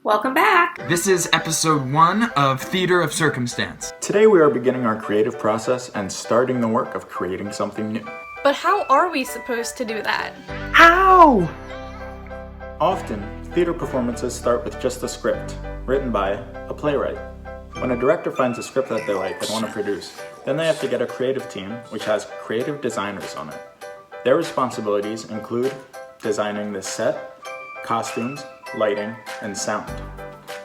Welcome back! This is episode 1 of Theater of Circumstance. Today we are beginning our creative process and starting the work of creating something new. But how are we supposed to do that? How? Often, theater performances start with just a script, written by a playwright. When a director finds a script that they like and want to produce, then they have to get a creative team, which has creative designers on it. Their responsibilities include designing the set, costumes, lighting, and sound.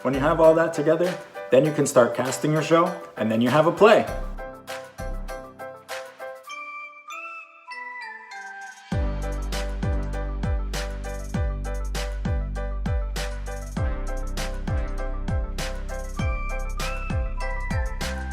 When you have all that together, then you can start casting your show, and then you have a play.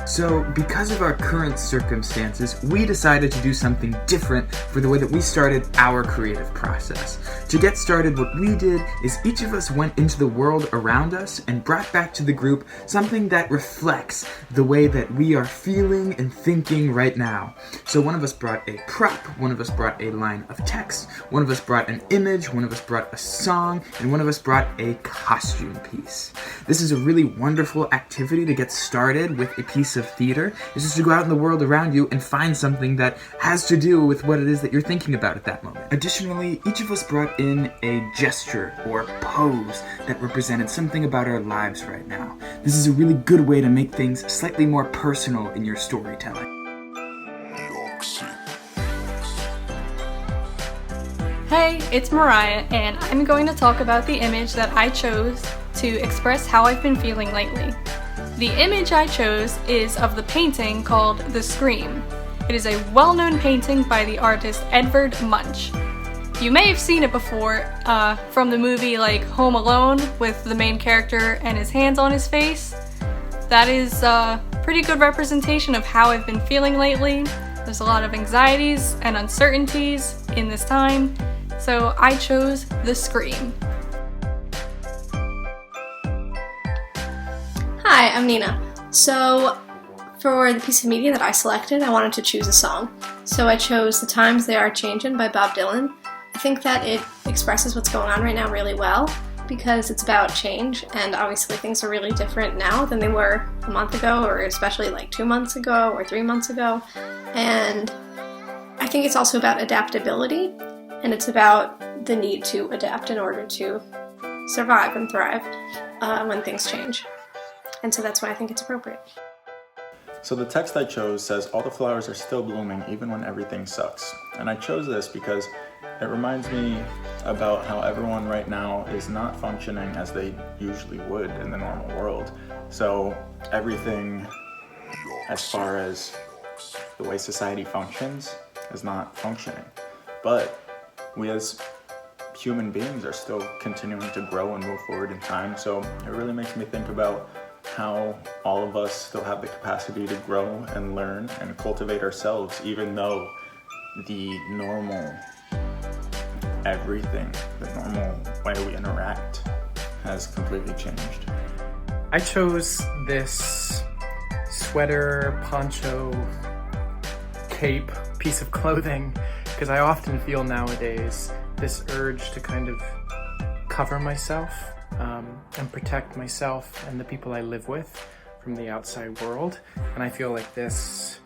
So, because of our current circumstances, we decided to do something different for the way that we started our creative process. To get started, what we did is each of us went into the world around us and brought back to the group something that reflects the way that we are feeling and thinking right now. So one of us brought a prop, one of us brought a line of text, one of us brought an image, one of us brought a song, and one of us brought a costume piece. This is a really wonderful activity to get started with a piece of theater. It's just to go out in the world around you and find something that has to do with what it is that you're thinking about at that moment. Additionally, each of us brought in a gesture or pose that represented something about our lives right now. This is a really good way to make things slightly more personal in your storytelling. Hey, it's Mariah, and I'm going to talk about the image that I chose to express how I've been feeling lately. The image I chose is of the painting called The Scream. It is a well-known painting by the artist Edvard Munch. You may have seen it before from the movie like Home Alone with the main character and his hands on his face. That is a pretty good representation of how I've been feeling lately. There's a lot of anxieties and uncertainties in this time, so I chose The Scream. Hi, I'm Nina. So, for the piece of media that I selected, I wanted to choose a song. So I chose The Times They Are Changin' by Bob Dylan. I think that it expresses what's going on right now really well, because it's about change, and obviously things are really different now than they were a month ago, or especially like 2 months ago, or 3 months ago. And I think it's also about adaptability, and it's about the need to adapt in order to survive and thrive when things change. And so that's why I think it's appropriate. So the text I chose says, "All the flowers are still blooming even when everything sucks." And I chose this because it reminds me about how everyone right now is not functioning as they usually would in the normal world. So everything as far as the way society functions is not functioning. But we as human beings are still continuing to grow and move forward in time. So it really makes me think about how all of us still have the capacity to grow and learn and cultivate ourselves, even though the normal everything, the normal way we interact has completely changed. I chose this sweater, poncho, cape, piece of clothing because I often feel nowadays this urge to kind of cover myself and protect myself and the people I live with from the outside world. And I feel like this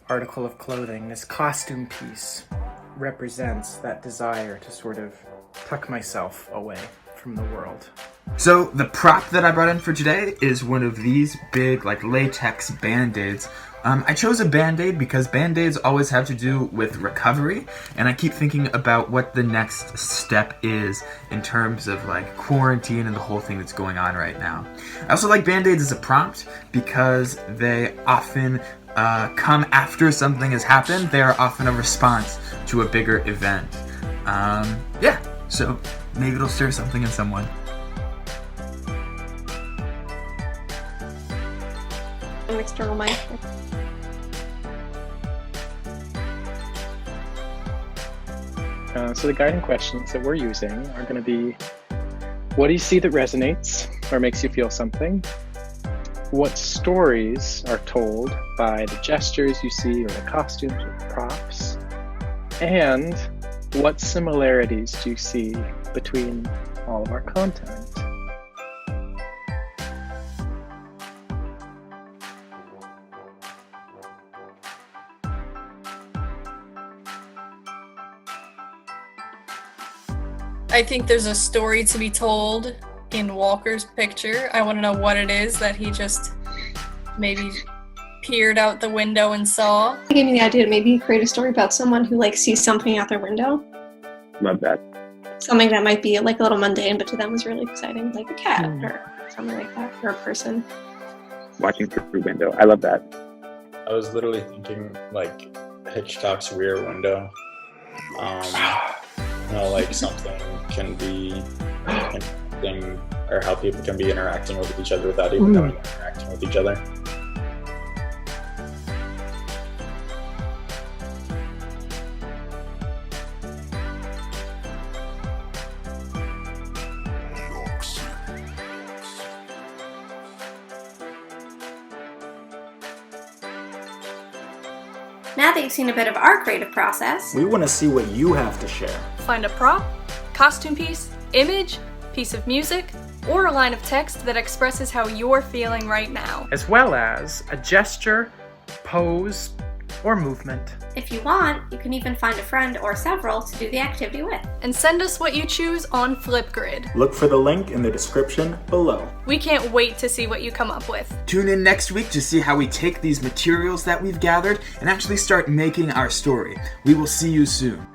article of clothing, this costume piece, represents that desire to sort of tuck myself away from the world. So the prop that I brought in for today is one of these big like latex band-aids. I chose a band-aid because band-aids always have to do with recovery, and I keep thinking about what the next step is in terms of like quarantine and the whole thing that's going on right now. I also like band-aids as a prompt because they often come after something has happened. They are often a response to a bigger event. So maybe it'll stir something in someone. An external mic. So the guiding questions that we're using are going to be, what do you see that resonates or makes you feel something? What stories are told by the gestures you see or the costumes or the props? And what similarities do you see between all of our content? I think there's a story to be told in Walker's picture. I want to know what it is that he just maybe peered out the window and saw. It gave me the idea to maybe create a story about someone who like sees something out their window. Love that. Something that might be like a little mundane, but to them is really exciting, like a cat or something like that, or a person. Watching through window. I love that. I was literally thinking like Hitchcock's Rear Window. Like something can be interacting, or how people can be interacting with each other without even knowing they're interacting with each other. Now that you've seen a bit of our creative process, We want to see what you have to share. Find a prop, costume piece, image, piece of music, or a line of text that expresses how you're feeling right now. as well as a gesture, pose, or movement. if you want, you can even find a friend or several to do the activity with. And send us what you choose on FlipGrid. Look for the link in the description below. We can't wait to see what you come up with. Tune in next week to see how we take these materials that we've gathered and actually start making our story. We will see you soon.